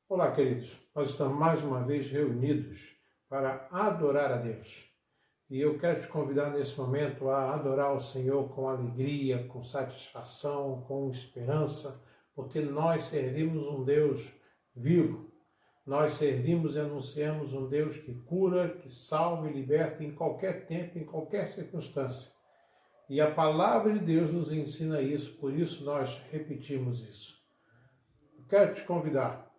Olá, queridos. Nós estamos mais uma vez reunidos para adorar a Deus. E eu quero te convidar nesse momento a adorar o Senhor com alegria, com satisfação, com esperança, porque nós servimos um Deus vivo. Nós servimos e anunciamos um Deus que cura, que salva e liberta em qualquer tempo, em qualquer circunstância. E a palavra de Deus nos ensina isso, por isso nós repetimos isso. Eu quero te convidar.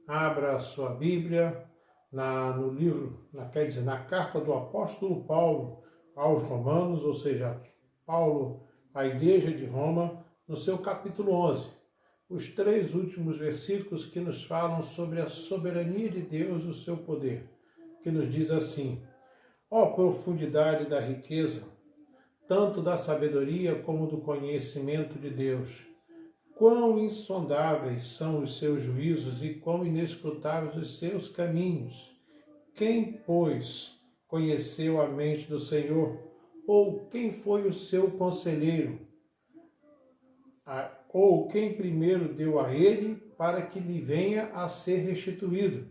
Abra a sua Bíblia no livro, na carta do apóstolo Paulo aos Romanos, ou seja, Paulo à igreja de Roma, no seu capítulo 11. Os 3 últimos versículos que nos falam sobre a soberania de Deus e o seu poder, que nos diz assim: ó profundidade da riqueza, tanto da sabedoria como do conhecimento de Deus! Quão insondáveis são os seus juízos e quão inescrutáveis os seus caminhos! Quem, pois, conheceu a mente do Senhor? Ou quem foi o seu conselheiro? Ou quem primeiro deu a ele para que lhe venha a ser restituído?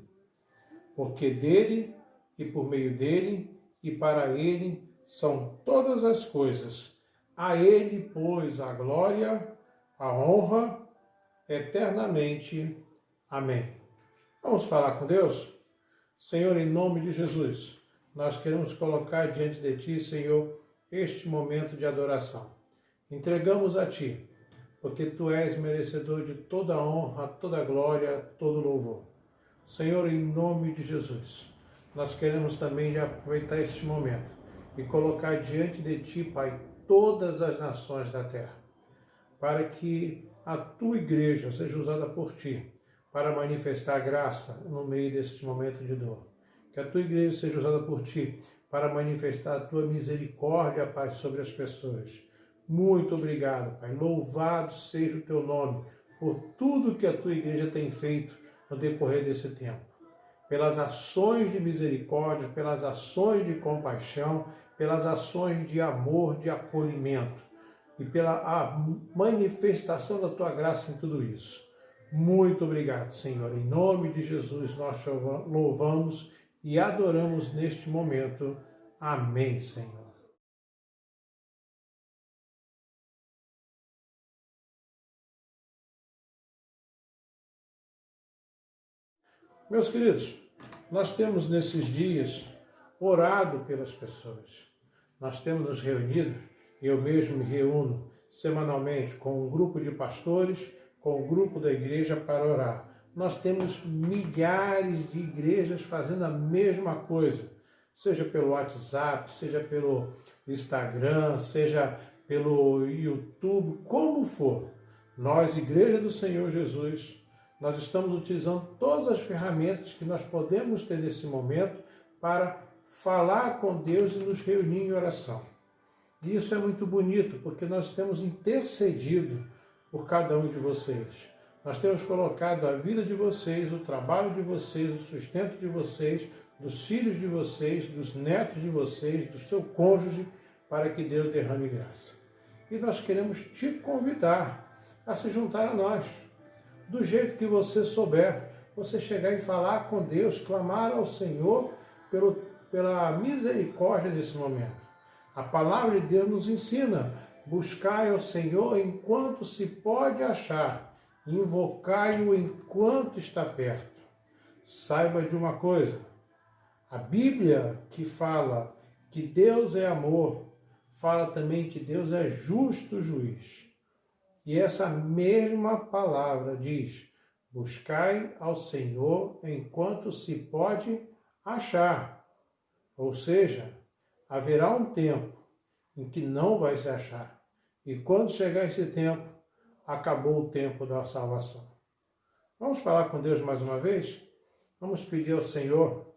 Porque dele, e por meio dele, e para ele são todas as coisas. A ele, pois, a glória, a honra, eternamente. Amém. Vamos falar com Deus? Senhor, em nome de Jesus, nós queremos colocar diante de Ti, Senhor, este momento de adoração. Entregamos a Ti, porque Tu és merecedor de toda a honra, toda a glória, todo o louvor. Senhor, em nome de Jesus, nós queremos também já aproveitar este momento e colocar diante de Ti, Pai, todas as nações da terra, para que a Tua igreja seja usada por Ti, para manifestar graça no meio deste momento de dor. Que a Tua igreja seja usada por Ti, para manifestar a Tua misericórdia, Pai, sobre as pessoas. Muito obrigado, Pai. Louvado seja o Teu nome, por tudo que a Tua igreja tem feito no decorrer desse tempo. Pelas ações de misericórdia, pelas ações de compaixão, pelas ações de amor, de acolhimento, e pela manifestação da Tua graça em tudo isso. Muito obrigado, Senhor. Em nome de Jesus, nós te louvamos e adoramos neste momento. Amém, Senhor. Meus queridos, nós temos nesses dias orado pelas pessoas. Nós temos nos reunido, eu mesmo me reúno semanalmente com um grupo de pastores, com o grupo da igreja para orar. Nós temos milhares de igrejas fazendo a mesma coisa, seja pelo WhatsApp, seja pelo Instagram, seja pelo YouTube, como for. Nós, Igreja do Senhor Jesus, nós estamos utilizando todas as ferramentas que nós podemos ter nesse momento para falar com Deus e nos reunir em oração. E isso é muito bonito, porque nós temos intercedido por cada um de vocês. Nós temos colocado a vida de vocês, o trabalho de vocês, o sustento de vocês, dos filhos de vocês, dos netos de vocês, do seu cônjuge, para que Deus derrame graça. E nós queremos te convidar a se juntar a nós. Do jeito que você souber, você chegar e falar com Deus, clamar ao Senhor pela misericórdia desse momento. A palavra de Deus nos ensina: buscai ao Senhor enquanto se pode achar, invocai-o enquanto está perto. Saiba de uma coisa, a Bíblia que fala que Deus é amor, fala também que Deus é justo juiz. E essa mesma palavra diz: buscai ao Senhor enquanto se pode achar. Ou seja, haverá um tempo em que não vai se achar. E quando chegar esse tempo, acabou o tempo da salvação. Vamos falar com Deus mais uma vez? Vamos pedir ao Senhor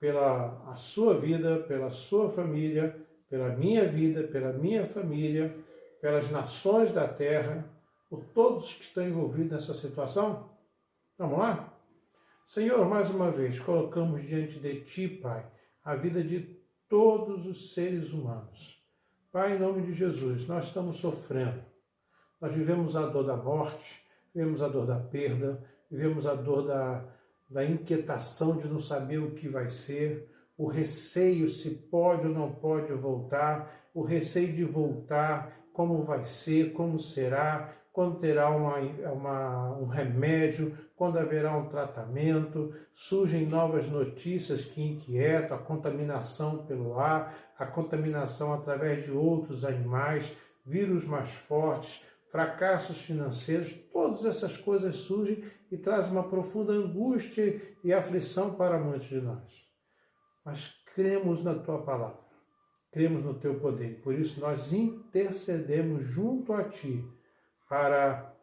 pela a sua vida, pela sua família, pela minha vida, pela minha família, pelas nações da terra, por todos que estão envolvidos nessa situação? Vamos lá? Senhor, mais uma vez, colocamos diante de Ti, Pai, a vida de todos os seres humanos. Pai, em nome de Jesus, nós estamos sofrendo. Nós vivemos a dor da morte, vivemos a dor da perda, vivemos a dor da inquietação de não saber o que vai ser, o receio se pode ou não pode voltar, o receio de voltar, como vai ser, como será, quando terá um remédio, quando haverá um tratamento, surgem novas notícias que inquietam, a contaminação pelo ar, a contaminação através de outros animais, vírus mais fortes, fracassos financeiros, todas essas coisas surgem e trazem uma profunda angústia e aflição para muitos de nós. Mas cremos na Tua palavra, cremos no Teu poder, por isso nós intercedemos junto a Ti para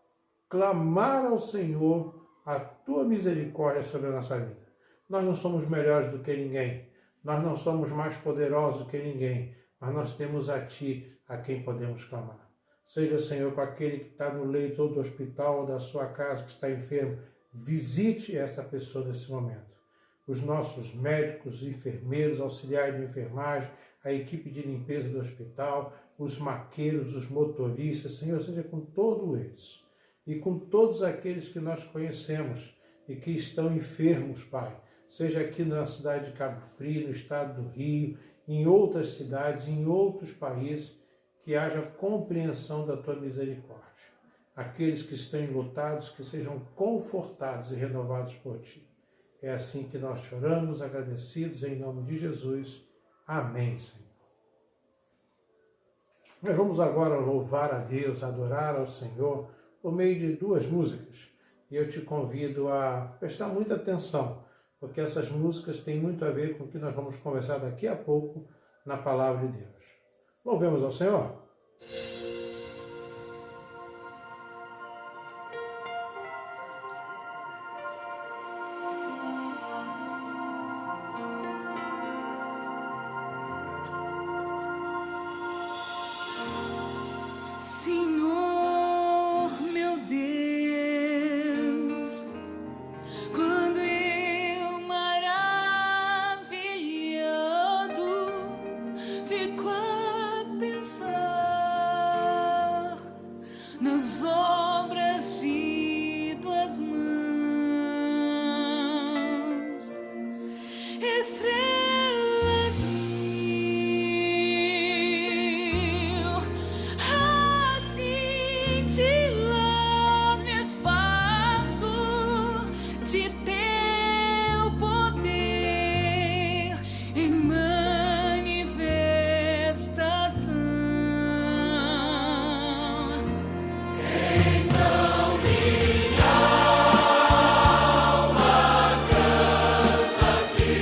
clamar ao Senhor a Tua misericórdia sobre a nossa vida. Nós não somos melhores do que ninguém, nós não somos mais poderosos do que ninguém, mas nós temos a Ti a quem podemos clamar. Seja, Senhor, com aquele que está no leito ou do hospital ou da sua casa, que está enfermo, visite essa pessoa nesse momento. Os nossos médicos, enfermeiros, auxiliares de enfermagem, a equipe de limpeza do hospital, os maqueiros, os motoristas, Senhor, seja com todos eles e com todos aqueles que nós conhecemos e que estão enfermos, Pai, seja aqui na cidade de Cabo Frio, no estado do Rio, em outras cidades, em outros países, que haja compreensão da Tua misericórdia. Aqueles que estão enlutados, que sejam confortados e renovados por Ti. É assim que nós choramos, agradecidos, em nome de Jesus. Amém, Senhor. Nós vamos agora louvar a Deus, adorar ao Senhor, por meio de duas músicas. E eu te convido a prestar muita atenção, porque essas músicas têm muito a ver com o que nós vamos conversar daqui a pouco na Palavra de Deus. Louvemos ao Senhor. Senhor, meu Deus, quando eu maravilhado fico a pensar nas obras de Tuas mãos, estrelas mil, assim cintilam no espaço de Teu poder em manifestação. Então minha alma canta-te,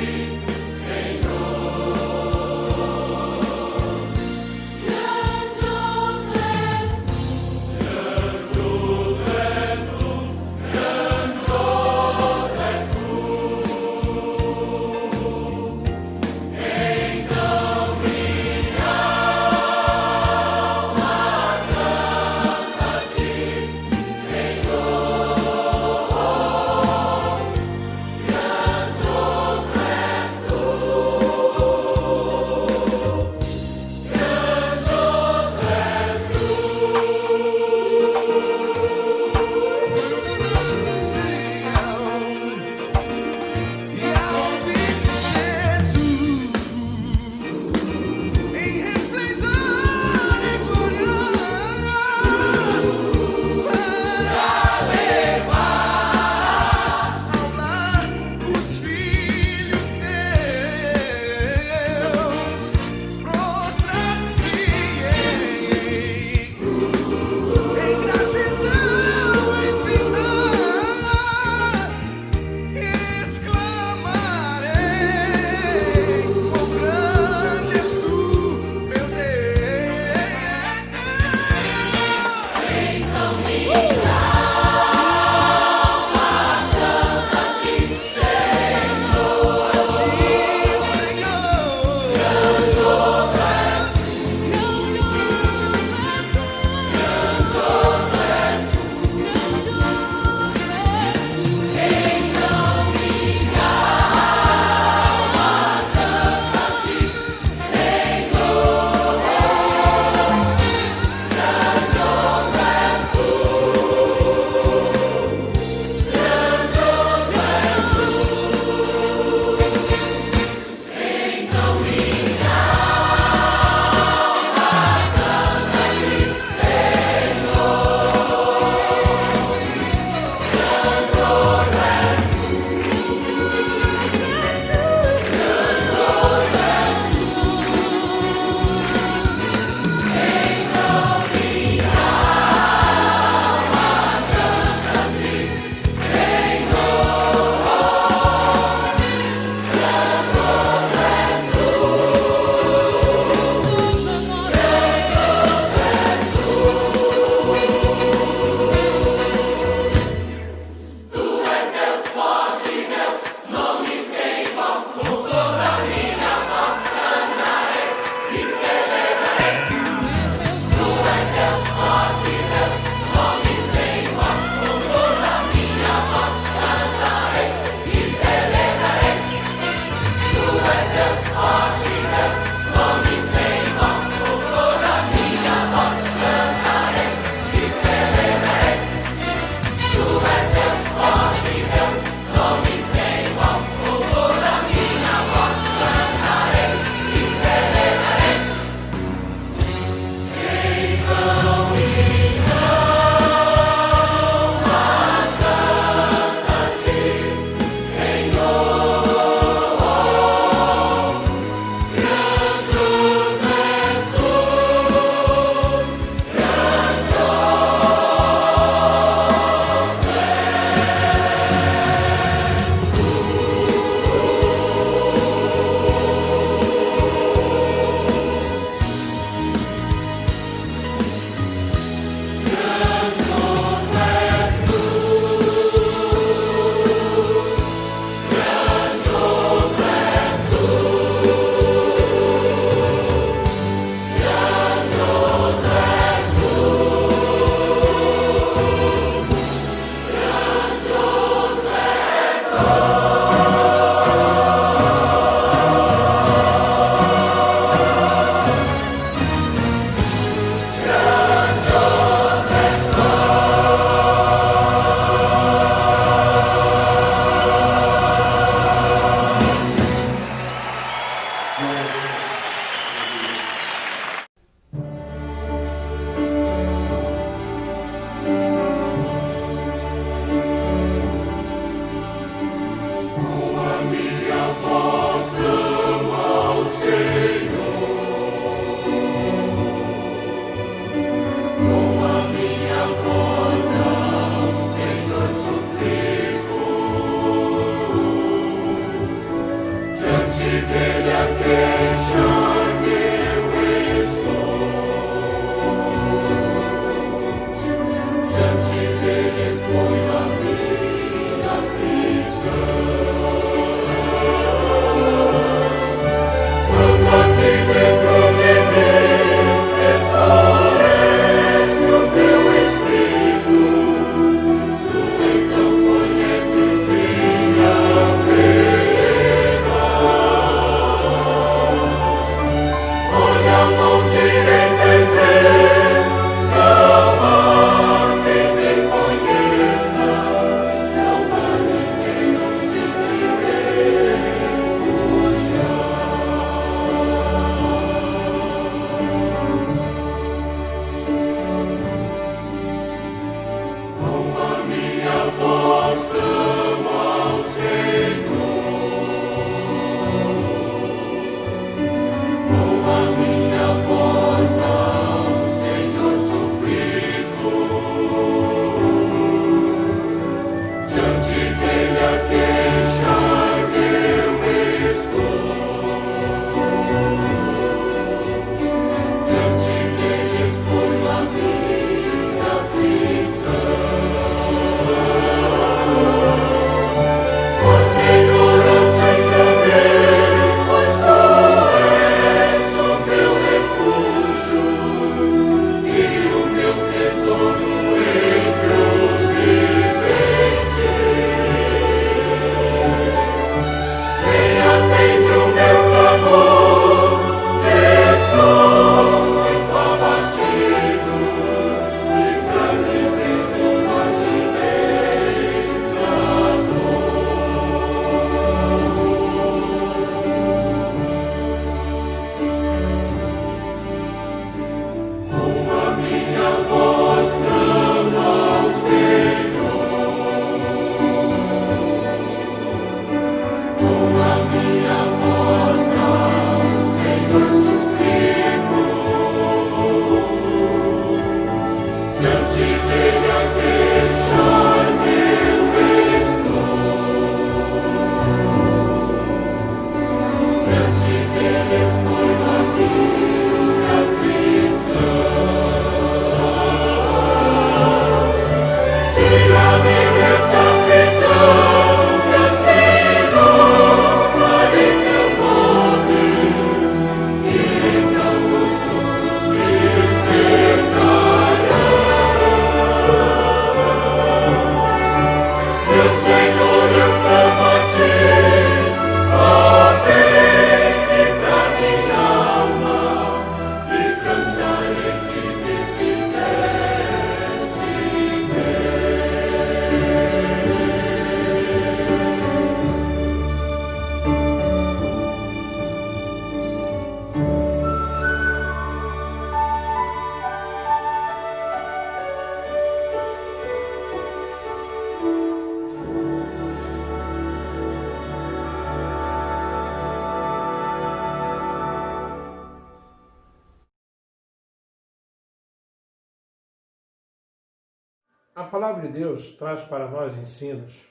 A palavra de Deus traz para nós ensinos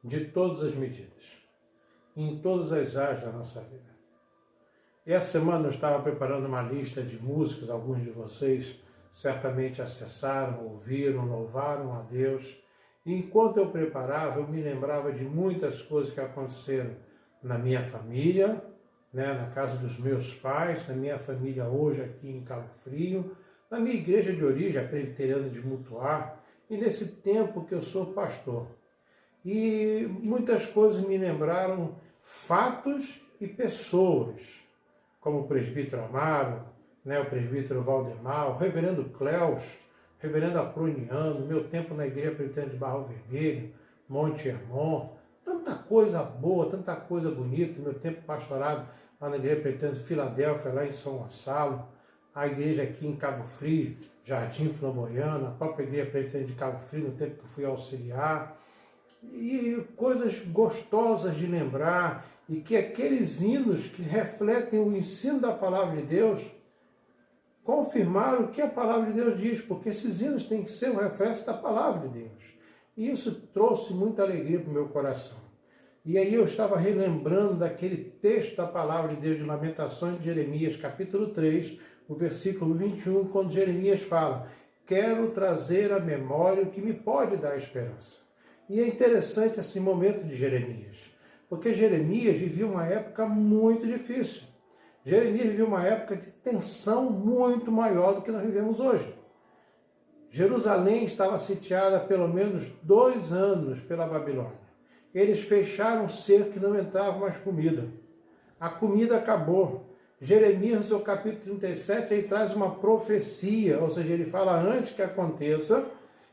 de todas as medidas, em todas as áreas da nossa vida. E essa semana eu estava preparando uma lista de músicas, alguns de vocês certamente acessaram, ouviram, louvaram a Deus. E enquanto eu preparava, eu me lembrava de muitas coisas que aconteceram na minha família, na casa dos meus pais, na minha família hoje aqui em Cabo Frio, na minha igreja de origem, a Presbiteriana de Mutuá, e nesse tempo que eu sou pastor. E muitas coisas me lembraram fatos e pessoas, como o presbítero Amaro, o presbítero Valdemar, o reverendo Cleus, o reverendo Aproniano, meu tempo na igreja presbiteriana de Barro Vermelho, Monte Hermon, tanta coisa boa, tanta coisa bonita, meu tempo pastorado lá na igreja presbiteriana de Filadélfia, lá em São Gonçalo, a igreja aqui em Cabo Frio, Jardim Flamboyano, a própria igreja presbiteriana de Cabo Frio, no tempo que eu fui auxiliar, e coisas gostosas de lembrar, e que aqueles hinos que refletem o ensino da palavra de Deus confirmaram o que a palavra de Deus diz, porque esses hinos têm que ser um reflexo da palavra de Deus. E isso trouxe muita alegria para o meu coração. E aí eu estava relembrando daquele texto da palavra de Deus de Lamentações de Jeremias, capítulo 3, o versículo 21, quando Jeremias fala: quero trazer à memória o que me pode dar esperança. E é interessante esse momento de Jeremias, porque Jeremias vivia uma época muito difícil. Jeremias vivia uma época de tensão muito maior do que nós vivemos hoje. Jerusalém estava sitiada há pelo menos 2 anos pela Babilônia. Eles fecharam o cerco e não entrava mais comida. A comida acabou. Jeremias, no seu capítulo 37, ele traz uma profecia, ou seja, ele fala antes que aconteça,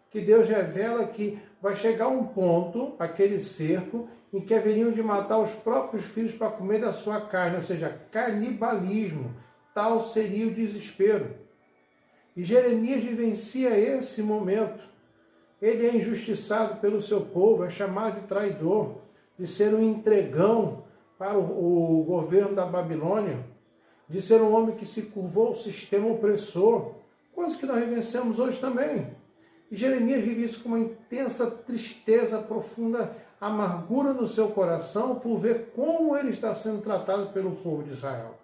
que Deus revela que vai chegar um ponto, aquele cerco, em que haveriam de matar os próprios filhos para comer da sua carne, ou seja, canibalismo. Tal seria o desespero. E Jeremias vivencia esse momento. Ele é injustiçado pelo seu povo, é chamado de traidor, de ser um entregão para o governo da Babilônia, de ser um homem que se curvou ao sistema opressor, coisa que nós vivenciamos hoje também. E Jeremias vive isso com uma intensa tristeza, profunda amargura no seu coração por ver como ele está sendo tratado pelo povo de Israel.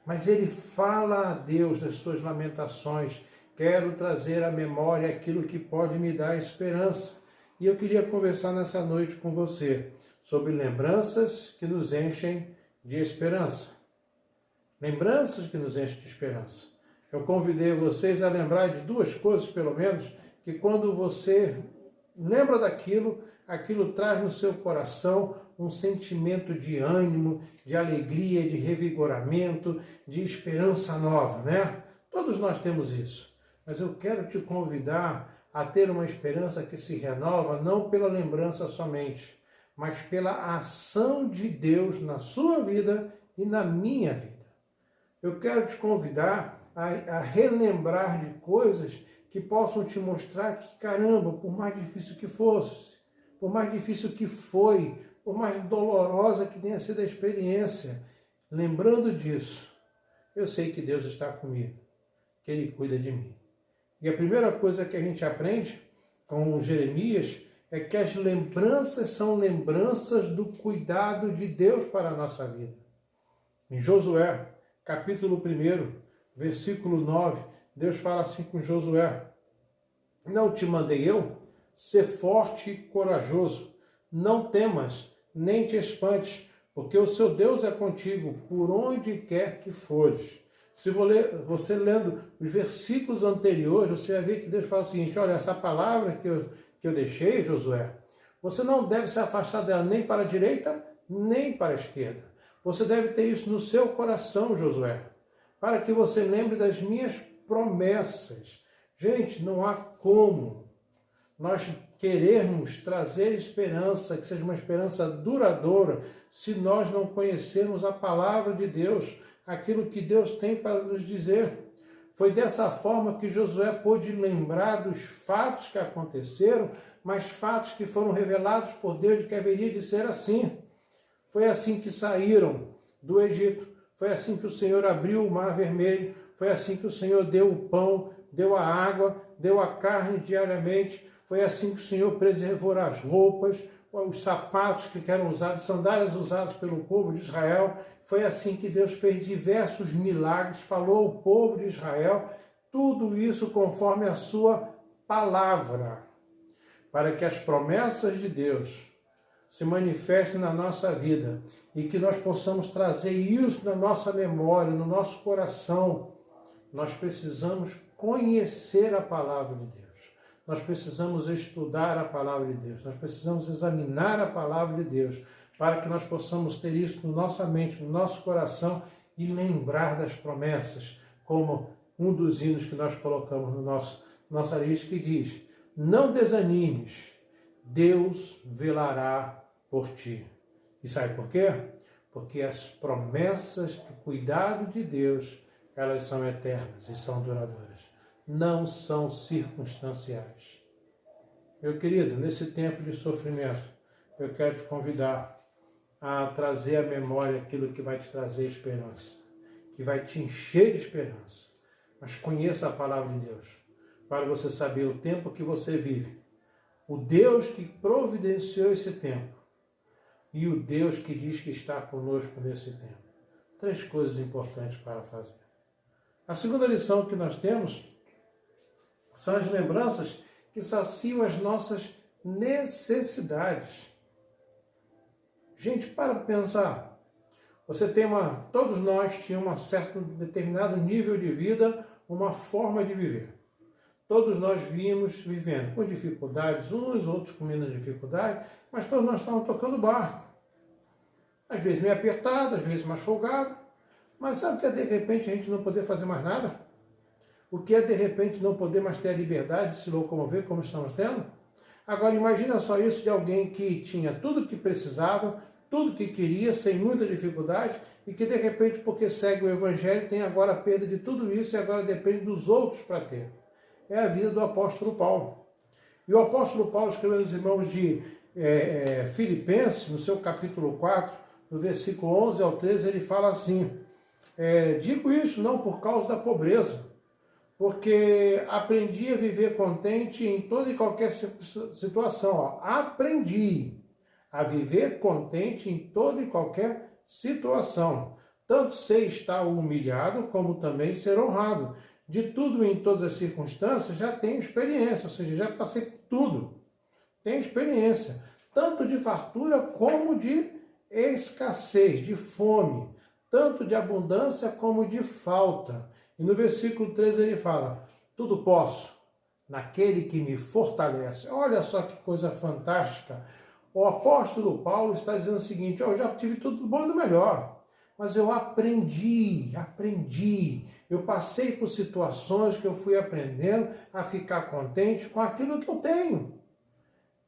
Mas ele fala a Deus das suas lamentações: quero trazer à memória aquilo que pode me dar esperança. E eu queria conversar nessa noite com você sobre lembranças que nos enchem de esperança. Lembranças que nos enchem de esperança. Eu convidei vocês a lembrar de 2 coisas, pelo menos, que quando você lembra daquilo, aquilo traz no seu coração um sentimento de ânimo, de alegria, de revigoramento, de esperança nova, Todos nós temos isso. Mas eu quero te convidar a ter uma esperança que se renova não pela lembrança somente, mas pela ação de Deus na sua vida e na minha vida. Eu quero te convidar a relembrar de coisas que possam te mostrar que, caramba, por mais difícil que fosse, por mais difícil que foi, por mais dolorosa que tenha sido a experiência, lembrando disso, eu sei que Deus está comigo, que Ele cuida de mim. E a primeira coisa que a gente aprende com Jeremias é que as lembranças são lembranças do cuidado de Deus para a nossa vida. Em Josué, capítulo 1, versículo 9, Deus fala assim com Josué: não te mandei eu? Ser forte e corajoso, não temas, nem te espantes, porque o seu Deus é contigo, por onde quer que fores. Se você lendo os versículos anteriores, você vai ver que Deus fala o seguinte: olha, essa palavra que eu deixei, Josué, você não deve se afastar dela nem para a direita, nem para a esquerda. Você deve ter isso no seu coração, Josué, para que você lembre das minhas promessas. Gente, não há como nós querermos trazer esperança, que seja uma esperança duradoura, se nós não conhecermos a palavra de Deus, aquilo que Deus tem para nos dizer. Foi dessa forma que Josué pôde lembrar dos fatos que aconteceram, mas fatos que foram revelados por Deus de que haveria de ser assim. Foi assim que saíram do Egito, foi assim que o Senhor abriu o Mar Vermelho, foi assim que o Senhor deu o pão, deu a água, deu a carne diariamente, Foi assim que o Senhor preservou as roupas, os sapatos que eram usados, sandálias usadas pelo povo de Israel. Foi assim que Deus fez diversos milagres, falou ao povo de Israel, tudo isso conforme a sua palavra, para que as promessas de Deus se manifestem na nossa vida e que nós possamos trazer isso na nossa memória, no nosso coração. Nós precisamos conhecer a palavra de Deus. Nós precisamos estudar a palavra de Deus. Nós precisamos examinar a palavra de Deus para que nós possamos ter isso na nossa mente, no nosso coração e lembrar das promessas, como um dos hinos que nós colocamos no nossa lista que diz: não desanimes, Deus velará por ti. E sabe por quê? Porque as promessas do cuidado de Deus, elas são eternas e são duradouras. Não são circunstanciais. Meu querido, nesse tempo de sofrimento, eu quero te convidar a trazer à memória aquilo que vai te trazer esperança, que vai te encher de esperança. Mas conheça a palavra de Deus, para você saber o tempo que você vive, o Deus que providenciou esse tempo e o Deus que diz que está conosco nesse tempo. 3 coisas importantes para fazer. A segunda lição que nós temos são as lembranças que saciam as nossas necessidades. Gente, para pensar. Todos nós tínhamos um certo determinado nível de vida, uma forma de viver. Todos nós vimos vivendo com dificuldades, uns, outros com menos dificuldade, mas todos nós estávamos tocando barco. Às vezes meio apertado, às vezes mais folgado. Mas sabe o que é de repente a gente não poder fazer mais nada? O que é de repente não poder mais ter a liberdade de se locomover como estamos tendo? Agora imagina só isso de alguém que tinha tudo o que precisava, tudo o que queria, sem muita dificuldade, e que de repente, porque segue o Evangelho, tem agora a perda de tudo isso e agora depende dos outros para ter. É a vida do apóstolo Paulo. E o apóstolo Paulo escreveu aos irmãos de Filipenses, no seu capítulo 4, no versículo 11 ao 13, ele fala assim: digo isso não por causa da pobreza, porque aprendi a viver contente em toda e qualquer situação. Ó. Aprendi a viver contente em toda e qualquer situação. Tanto sei estar humilhado, como também ser honrado. De tudo e em todas as circunstâncias já tenho experiência, ou seja, já passei por tudo. Tenho experiência, tanto de fartura como de escassez, de fome, tanto de abundância como de falta. E no versículo 13 ele fala: tudo posso naquele que me fortalece. Olha só que coisa fantástica. O apóstolo Paulo está dizendo o seguinte: eu já tive tudo do bom e do melhor, mas eu aprendi. Eu passei por situações que eu fui aprendendo a ficar contente com aquilo que eu tenho.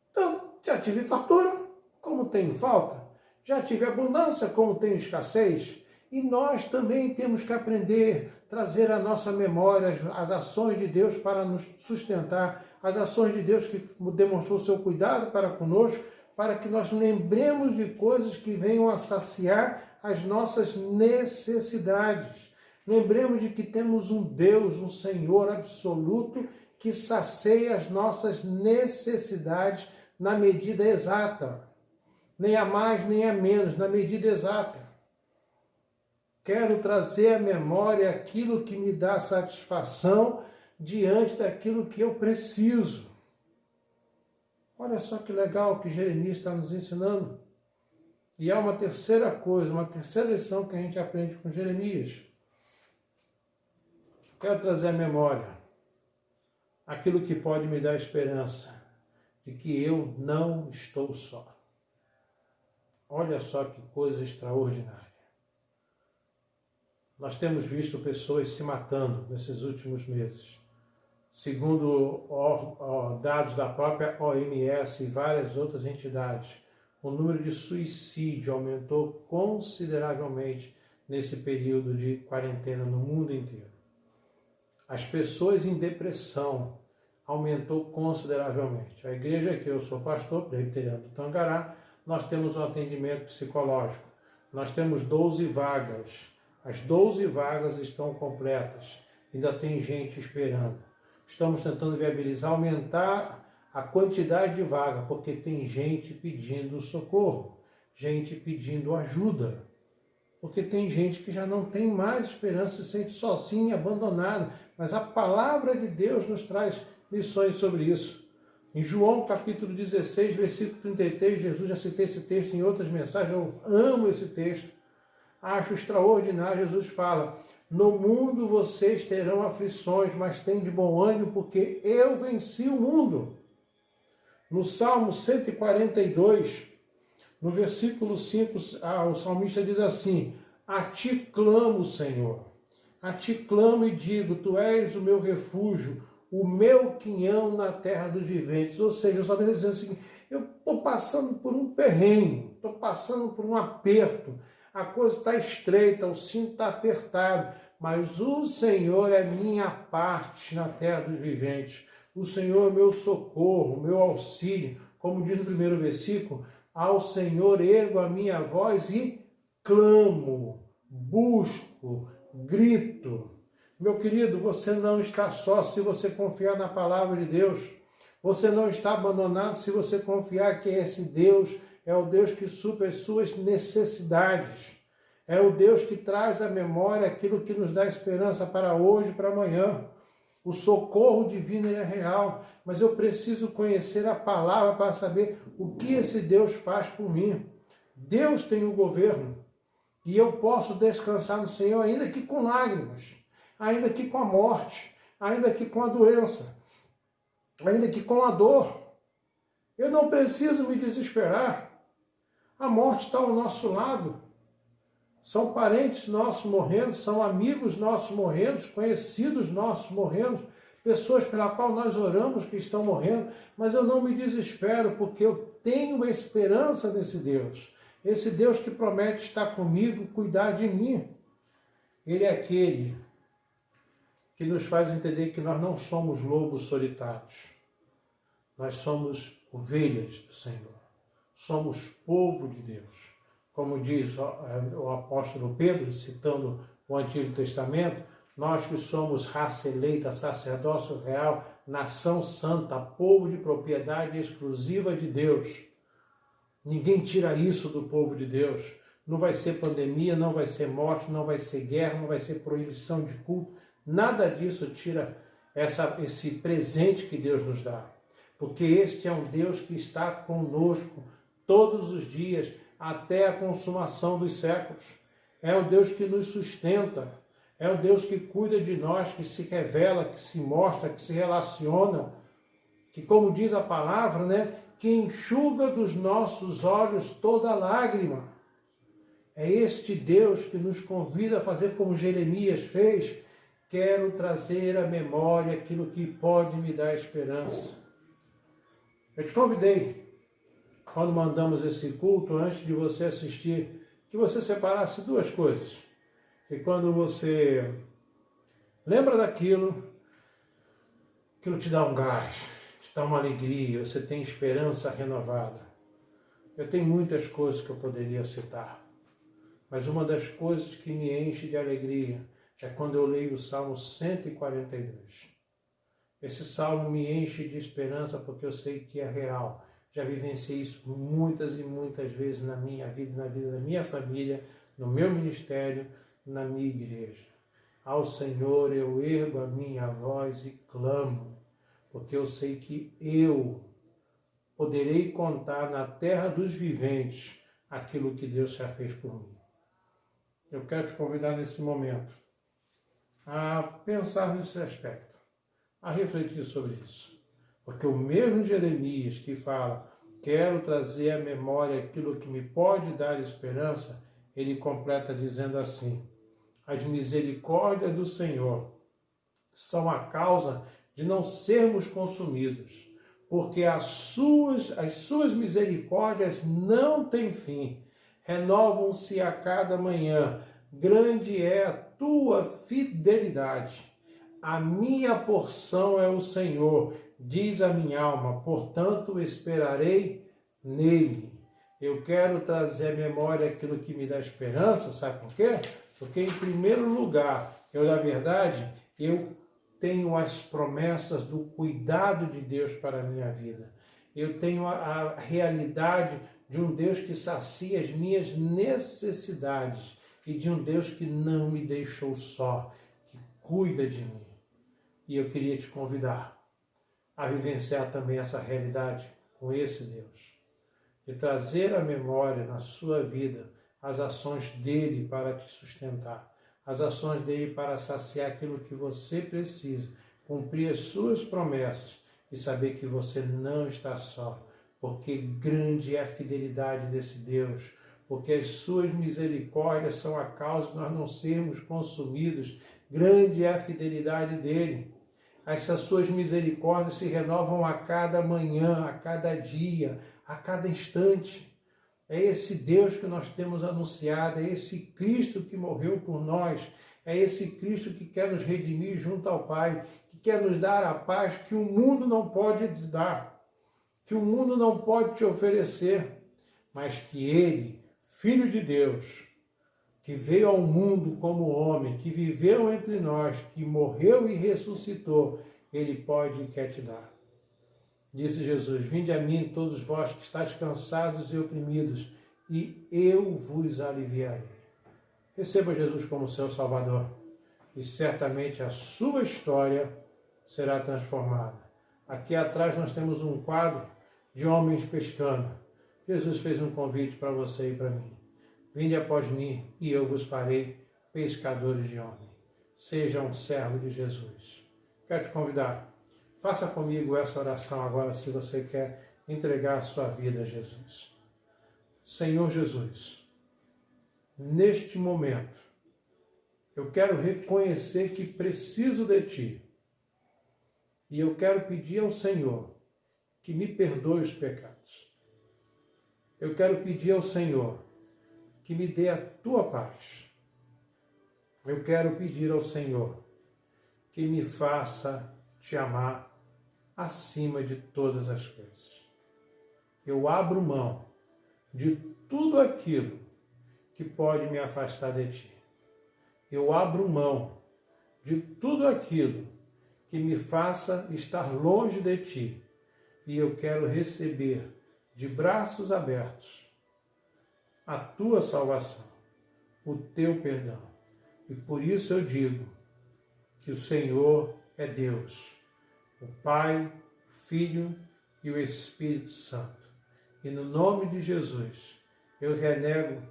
Então, já tive fartura, como tenho falta. Já tive abundância, como tenho escassez. E nós também temos que aprender, trazer à nossa memória as ações de Deus para nos sustentar, as ações de Deus que demonstrou seu cuidado para conosco, para que nós lembremos de coisas que venham a saciar as nossas necessidades. Lembremos de que temos um Deus, um Senhor absoluto, que sacia as nossas necessidades na medida exata. Nem a mais, nem a menos, na medida exata. Quero trazer à memória aquilo que me dá satisfação diante daquilo que eu preciso. Olha só que legal que Jeremias está nos ensinando. E há uma terceira coisa, uma terceira lição que a gente aprende com Jeremias. Quero trazer à memória aquilo que pode me dar esperança de que eu não estou só. Olha só que coisa extraordinária. Nós temos visto pessoas se matando nesses últimos meses. Segundo dados da própria OMS e várias outras entidades, o número de suicídio aumentou consideravelmente nesse período de quarentena no mundo inteiro. As pessoas em depressão aumentou consideravelmente. A igreja que eu sou pastor, presbiteriano do Tangará, nós temos um atendimento psicológico. Nós temos 12 vagas. As 12 vagas estão completas. Ainda tem gente esperando. Estamos tentando viabilizar, aumentar a quantidade de vaga, porque tem gente pedindo socorro, gente pedindo ajuda, porque tem gente que já não tem mais esperança, se sente sozinha, abandonada, mas a palavra de Deus nos traz lições sobre isso. Em João capítulo 16, versículo 33, Jesus, já citei esse texto em outras mensagens, eu amo esse texto, acho extraordinário. Jesus fala: no mundo vocês terão aflições, mas tem de bom ânimo, porque eu venci o mundo. No Salmo 142, no versículo 5, o salmista diz assim: a ti clamo, Senhor, a ti clamo e digo, tu és o meu refúgio, o meu quinhão na terra dos viventes. Ou seja, o salmista dizendo o seguinte: eu estou passando por um perrengue, estou passando por um aperto, a coisa está estreita, o cinto está apertado, mas o Senhor é minha parte na terra dos viventes. O Senhor é meu socorro, meu auxílio. Como diz no primeiro versículo, ao Senhor ergo a minha voz e clamo, busco, grito. Meu querido, você não está só se você confiar na palavra de Deus. Você não está abandonado se você confiar que esse Deus é o Deus que supre as suas necessidades. É o Deus que traz à memória aquilo que nos dá esperança para hoje e para amanhã. O socorro divino é real, mas eu preciso conhecer a palavra para saber o que esse Deus faz por mim. Deus tem o governo e eu posso descansar no Senhor, ainda que com lágrimas, ainda que com a morte, ainda que com a doença, ainda que com a dor. Eu não preciso me desesperar. A morte está ao nosso lado. São parentes nossos morrendo, são amigos nossos morrendo, conhecidos nossos morrendo, pessoas pela qual nós oramos que estão morrendo, mas eu não me desespero, porque eu tenho esperança nesse Deus. Esse Deus que promete estar comigo, cuidar de mim. Ele é aquele que nos faz entender que nós não somos lobos solitários. Nós somos ovelhas do Senhor. Somos povo de Deus. Como diz o apóstolo Pedro, citando o Antigo Testamento, nós que somos raça eleita, sacerdócio real, nação santa, povo de propriedade exclusiva de Deus. Ninguém tira isso do povo de Deus. Não vai ser pandemia, não vai ser morte, não vai ser guerra, não vai ser proibição de culto. Nada disso tira esse presente que Deus nos dá. Porque este é um Deus que está conosco todos os dias, até a consumação dos séculos. É o Deus que nos sustenta, é o Deus que cuida de nós, que se revela, que se mostra, que se relaciona, que, como diz a palavra, né, que enxuga dos nossos olhos toda lágrima. É este Deus que nos convida a fazer como Jeremias fez: quero trazer à memória aquilo que pode me dar esperança. Eu te convidei, quando mandamos esse culto, antes de você assistir, que você separasse duas coisas. Que quando você lembra daquilo, aquilo te dá um gás, te dá uma alegria, você tem esperança renovada. Eu tenho muitas coisas que eu poderia citar, mas uma das coisas que me enche de alegria é quando eu leio o Salmo 142. Esse salmo me enche de esperança porque eu sei que é real. Já vivenciei isso muitas e muitas vezes na minha vida, na vida da minha família, no meu ministério, na minha igreja. Ao Senhor eu ergo a minha voz e clamo, porque eu sei que eu poderei contar na terra dos viventes aquilo que Deus já fez por mim. Eu quero te convidar nesse momento a pensar nesse aspecto, a refletir sobre isso. Porque o mesmo Jeremias que fala, quero trazer à memória aquilo que me pode dar esperança, ele completa dizendo assim: as misericórdias do Senhor são a causa de não sermos consumidos, porque as suas misericórdias não têm fim, renovam-se a cada manhã, grande é a tua fidelidade. A minha porção é o Senhor, diz a minha alma, portanto esperarei nele. Eu quero trazer à memória aquilo que me dá esperança, sabe por quê? Porque, em primeiro lugar, na verdade, eu tenho as promessas do cuidado de Deus para a minha vida. Eu tenho a realidade de um Deus que sacia as minhas necessidades e de um Deus que não me deixou só, que cuida de mim. E eu queria te convidar a vivenciar também essa realidade com esse Deus. E trazer à memória na sua vida as ações dele para te sustentar, as ações dele para saciar aquilo que você precisa, cumprir as suas promessas e saber que você não está só, porque grande é a fidelidade desse Deus, porque as suas misericórdias são a causa de nós não sermos consumidos, grande é a fidelidade dele. Essas suas misericórdias se renovam a cada manhã, a cada dia, a cada instante. É esse Deus que nós temos anunciado, é esse Cristo que morreu por nós, é esse Cristo que quer nos redimir junto ao Pai, que quer nos dar a paz que o mundo não pode te dar, que o mundo não pode te oferecer, mas que Ele, Filho de Deus, que veio ao mundo como homem, que viveu entre nós, que morreu e ressuscitou, Ele pode e quer te dar. Disse Jesus, vinde a mim todos vós que estáis cansados e oprimidos, e eu vos aliviarei. Receba Jesus como seu Salvador, e certamente a sua história será transformada. Aqui atrás nós temos um quadro de homens pescando. Jesus fez um convite para você e para mim. Vinde após mim, e eu vos farei pescadores de homens. Seja um servo de Jesus. Quero te convidar. Faça comigo essa oração agora, se você quer entregar a sua vida a Jesus. Senhor Jesus, neste momento, eu quero reconhecer que preciso de Ti. E eu quero pedir ao Senhor que me perdoe os pecados. Eu quero pedir ao Senhor que me dê a Tua paz. Eu quero pedir ao Senhor que me faça Te amar acima de todas as coisas. Eu abro mão de tudo aquilo que pode me afastar de Ti. Eu abro mão de tudo aquilo que me faça estar longe de Ti. E eu quero receber de braços abertos a Tua salvação, o Teu perdão. E por isso eu digo que o Senhor é Deus, o Pai, o Filho e o Espírito Santo. E no nome de Jesus, eu renego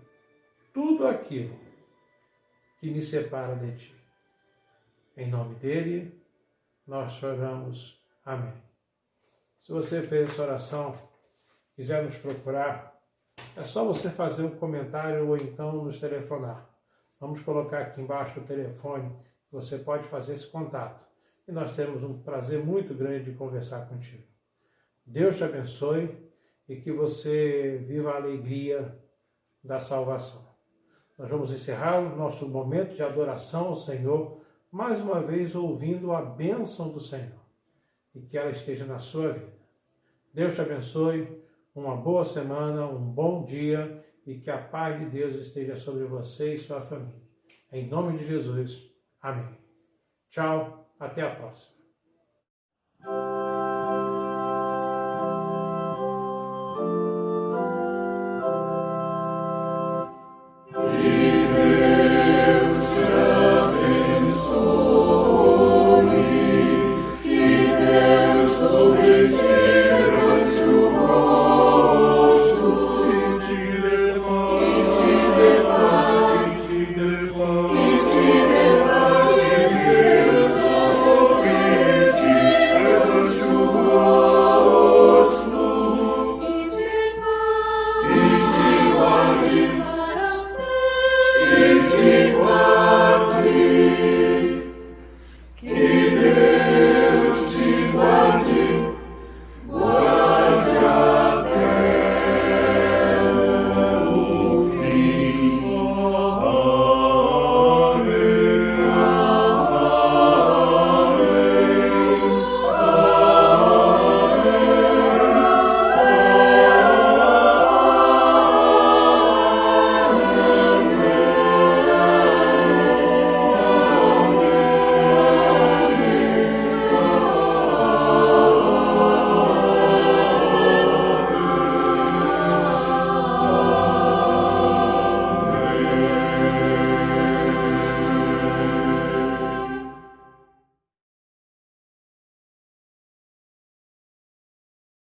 tudo aquilo que me separa de Ti. Em nome dele, nós oramos. Amém. Se você fez essa oração, quiser nos procurar, é só você fazer um comentário ou então nos telefonar. Vamos colocar aqui embaixo o telefone, você pode fazer esse contato. E nós temos um prazer muito grande de conversar contigo. Deus te abençoe e que você viva a alegria da salvação. Nós vamos encerrar o nosso momento de adoração ao Senhor, mais uma vez ouvindo a bênção do Senhor. E que ela esteja na sua vida. Deus te abençoe, uma boa semana, um bom dia e que a paz de Deus esteja sobre você e sua família. Em nome de Jesus. Amém. Tchau, até a próxima. Que